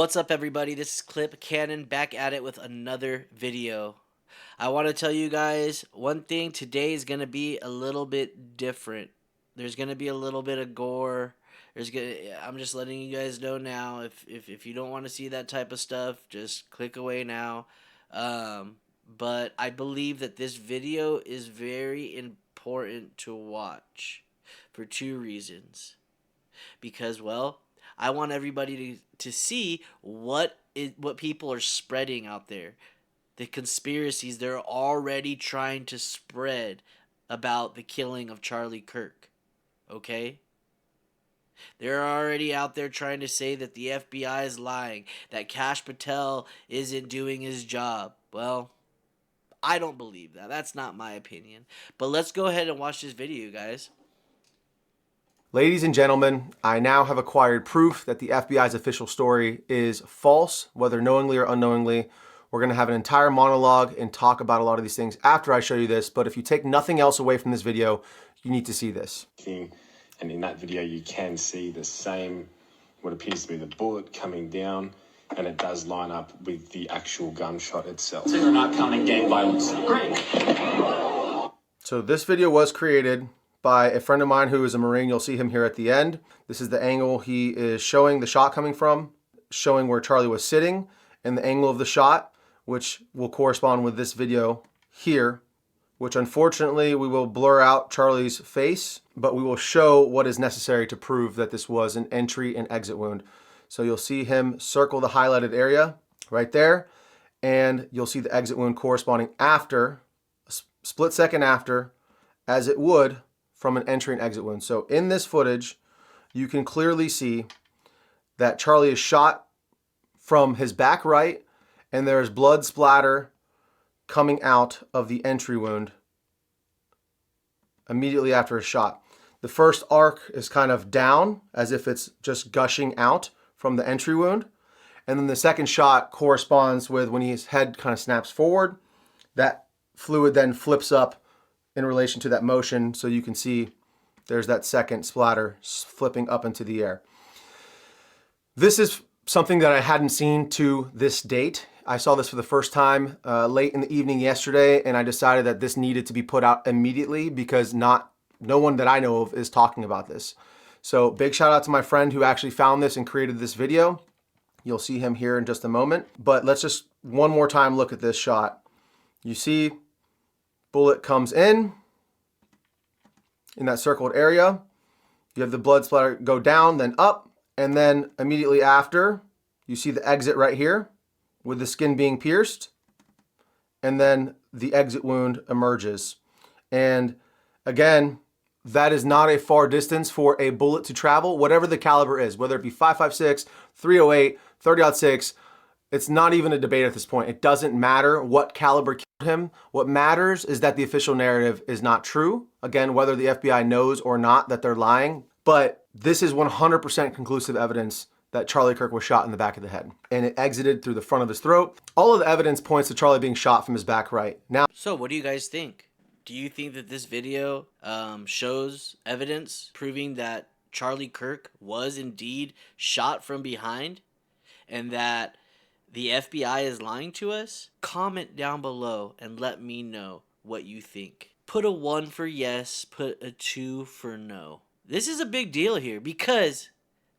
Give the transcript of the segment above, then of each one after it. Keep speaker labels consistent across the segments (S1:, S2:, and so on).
S1: What's up, everybody? This is Clip Cannon back at it with another video. I want to tell you guys one thing. Today is going to be a little bit different. There's going to be a little bit of gore. I'm just letting you guys know now. If you don't want to see that type of stuff, just click away now. But I believe that this video is very important to watch for two reasons. Because, well, I want everybody to see what people are spreading out there. The conspiracies they're already trying to spread about the killing of Charlie Kirk. Okay? They're already out there trying to say that the FBI is lying, that Kash Patel isn't doing his job. Well, I don't believe that. That's not my opinion. But let's go ahead and watch this video, guys.
S2: Ladies and gentlemen, I now have acquired proof that the FBI's official story is false, whether knowingly or unknowingly. We're going to have an entire monologue and talk about a lot of these things after I show you this, but if you take nothing else away from this video, you need to see this.
S3: And in that video you can see the same, what appears to be the bullet coming down, and it does line up with the actual gunshot itself.
S4: So you're not counting gang violence. Great.
S2: So this video was created by a friend of mine who is a Marine. You'll see him here at the end. This is the angle he is showing the shot coming from, showing where Charlie was sitting, and the angle of the shot, which will correspond with this video here, which unfortunately we will blur out Charlie's face, but we will show what is necessary to prove that this was an entry and exit wound. So you'll see him circle the highlighted area right there, and you'll see the exit wound corresponding after, a split second after, as it would from an entry and exit wound. So in this footage, you can clearly see that Charlie is shot from his back right, and there's blood splatter coming out of the entry wound immediately after a shot. The first arc is kind of down, as if it's just gushing out from the entry wound. And then the second shot corresponds with when his head kind of snaps forward. That fluid then flips up in relation to that motion, so you can see there's that second splatter flipping up into the air. This is something that I hadn't seen to this date. I saw this for the first time late in the evening yesterday, and I decided that this needed to be put out immediately because no one that I know of is talking about this. So big shout out to my friend who actually found this and created this video. You'll see him here in just a moment, but let's just one more time look at this shot. You see bullet comes in that circled area. You have the blood splatter go down, then up, and then immediately after, you see the exit right here with the skin being pierced, and then the exit wound emerges. And again, that is not a far distance for a bullet to travel, whatever the caliber is, whether it be 5.56, 308, 30-06. It's not even a debate at this point. It doesn't matter what caliber killed him. What matters is that the official narrative is not true. Again, whether the FBI knows or not that they're lying, but this is 100% conclusive evidence that Charlie Kirk was shot in the back of the head, and it exited through the front of his throat. All of the evidence points to Charlie being shot from his back right. Now,
S1: So what do you guys think? Do you think that this video shows evidence proving that Charlie Kirk was indeed shot from behind and that the FBI is lying to us? Comment down below and let me know what you think. Put a 1 for yes, put a 2 for no. This is a big deal here because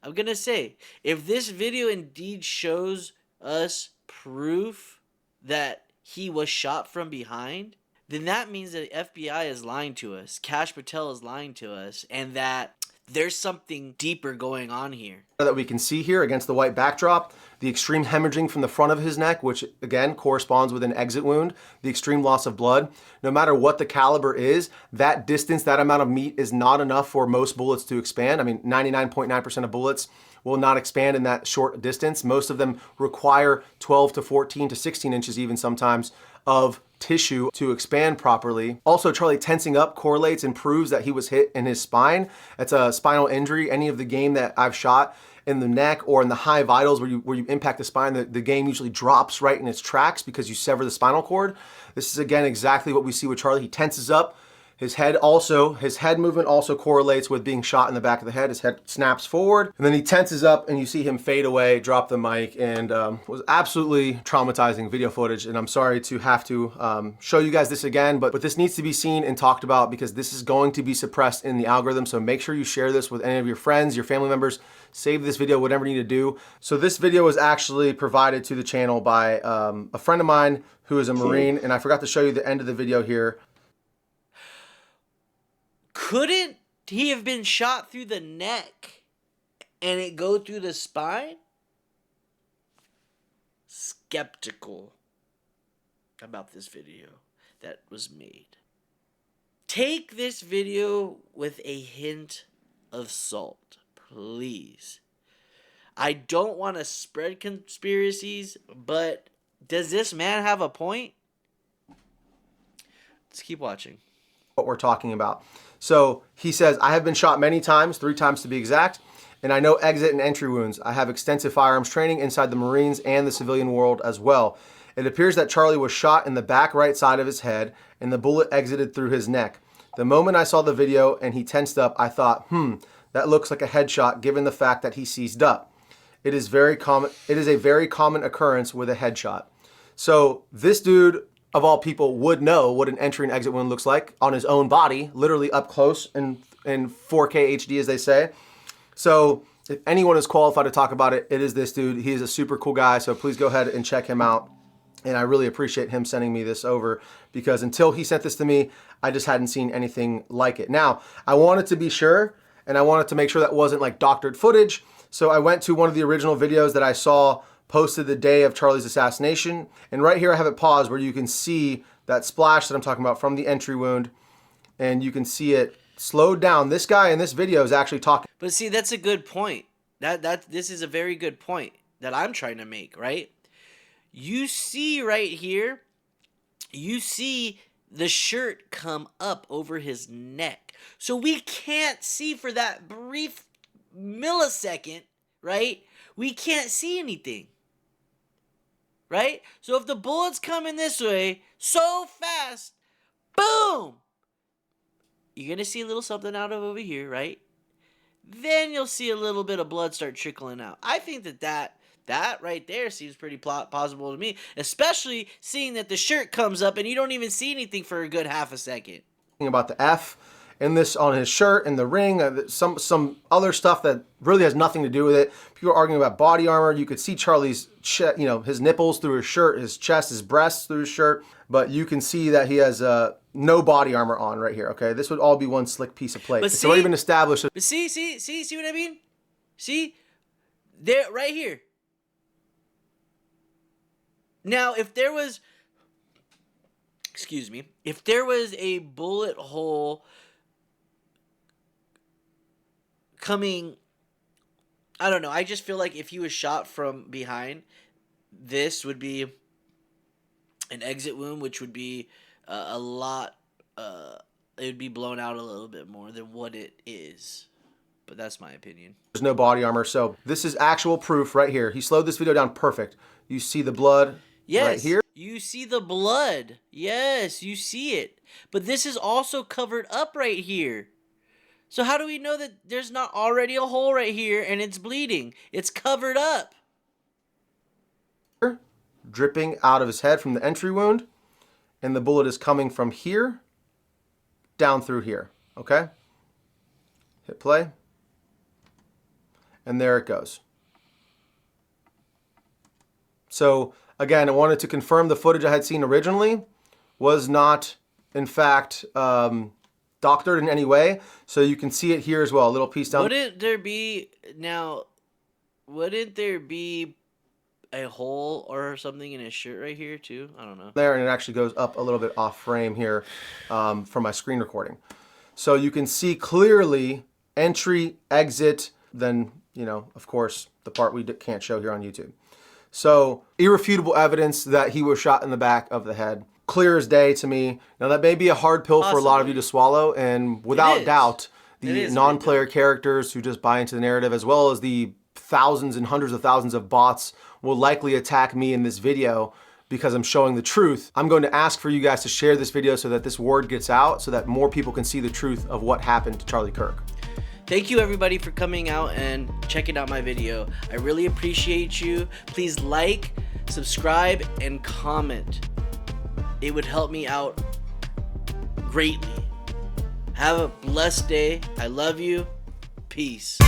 S1: I'm going to say, if this video indeed shows us proof that he was shot from behind, then that means that the FBI is lying to us, Kash Patel is lying to us, and that there's something deeper going on here.
S2: That we can see here against the white backdrop, the extreme hemorrhaging from the front of his neck, which again corresponds with an exit wound, the extreme loss of blood. No matter what the caliber is, that distance, that amount of meat is not enough for most bullets to expand. I mean, 99.9% of bullets will not expand in that short distance. Most of them require 12 to 14 to 16 inches even sometimes of tissue to expand properly. Also, Charlie tensing up correlates and proves that he was hit in his spine. That's a spinal injury. Any of the game that I've shot in the neck or in the high vitals where you impact the spine, the game usually drops right in its tracks because you sever the spinal cord. This is again exactly what we see with Charlie. He tenses up, His head movement also correlates with being shot in the back of the head. His head snaps forward, and then he tenses up, and you see him fade away, drop the mic, and was absolutely traumatizing video footage. And I'm sorry to have to show you guys this again, but this needs to be seen and talked about because this is going to be suppressed in the algorithm. So make sure you share this with any of your friends, your family members. Save this video, whatever you need to do. So this video was actually provided to the channel by a friend of mine who is a Marine, and I forgot to show you the end of the video here.
S1: Couldn't he have been shot through the neck and it go through the spine? Skeptical about this video that was made. Take this video with a hint of salt, please. I don't want to spread conspiracies, but does this man have a point? Let's keep watching.
S2: What we're talking about. So he says, I have been shot many times, 3 times to be exact, and I know exit and entry wounds. I have extensive firearms training inside the Marines and the civilian world as well. It appears that Charlie was shot in the back right side of his head and the bullet exited through his neck. The moment I saw the video and he tensed up, I thought, that looks like a headshot given the fact that he seized up. It is a very common occurrence with a headshot. So this dude, of all people, would know what an entry and exit wound looks like on his own body, literally up close in 4K HD, as they say. So if anyone is qualified to talk about it, it is this dude. He is a super cool guy, so please go ahead and check him out. And I really appreciate him sending me this over because until he sent this to me, I just hadn't seen anything like it. Now, I wanted to be sure, and I wanted to make sure that wasn't like doctored footage. So I went to one of the original videos that I saw posted the day of Charlie's assassination. And right here I have it paused where you can see that splash that I'm talking about from the entry wound. And you can see it slowed down. This guy in this video is actually talking.
S1: But see, that's a good point. This is a very good point that I'm trying to make, right? You see right here, you see the shirt come up over his neck. So we can't see for that brief millisecond, right? We can't see anything. Right? So if the bullet's coming this way so fast, boom! You're going to see a little something out of over here, right? Then you'll see a little bit of blood start trickling out. I think that right there seems pretty plausible to me, especially seeing that the shirt comes up and you don't even see anything for a good half a second.
S2: About the F in this on his shirt and the ring, some other stuff that really has nothing to do with it. People are arguing about body armor. You could see Charlie's his nipples through his shirt, his chest, his breasts through his shirt, but you can see that he has no body armor on right here. Okay, this would all be one slick piece of plate. It's already been established.
S1: But see what I mean? See, there, right here. Now, if there was a bullet hole coming, I don't know, I just feel like if he was shot from behind, this would be an exit wound, which would be a lot, it would be blown out a little bit more than what it is. But that's my opinion.
S2: There's no body armor, so this is actual proof right here. He slowed this video down perfect. You see the blood right here.
S1: You see the blood. Yes, you see it. But this is also covered up right here. So how do we know that there's not already a hole right here and it's bleeding? It's covered up.
S2: Dripping out of his head from the entry wound. And the bullet is coming from here down through here. Okay? Hit play. And there it goes. So again, I wanted to confirm the footage I had seen originally was not, in fact, doctored in any way. So you can see it here as well. A little piece down.
S1: Wouldn't there be a hole or something in his shirt right here too? I don't know.
S2: There, and it actually goes up a little bit off frame here from my screen recording. So you can see clearly entry, exit, then, of course, the part we can't show here on YouTube. So irrefutable evidence that he was shot in the back of the head. Clear as day to me. Now that may be a hard pill for a lot of you to swallow, and without doubt, the non-player characters who just buy into the narrative, as well as the thousands and hundreds of thousands of bots, will likely attack me in this video because I'm showing the truth, I'm going to ask for you guys to share this video so that this word gets out, so that more people can see the truth of what happened to Charlie Kirk.
S1: Thank you everybody for coming out and checking out my video. I really appreciate you. Please like, subscribe, and comment. It would help me out greatly. Have a blessed day. I love you. Peace.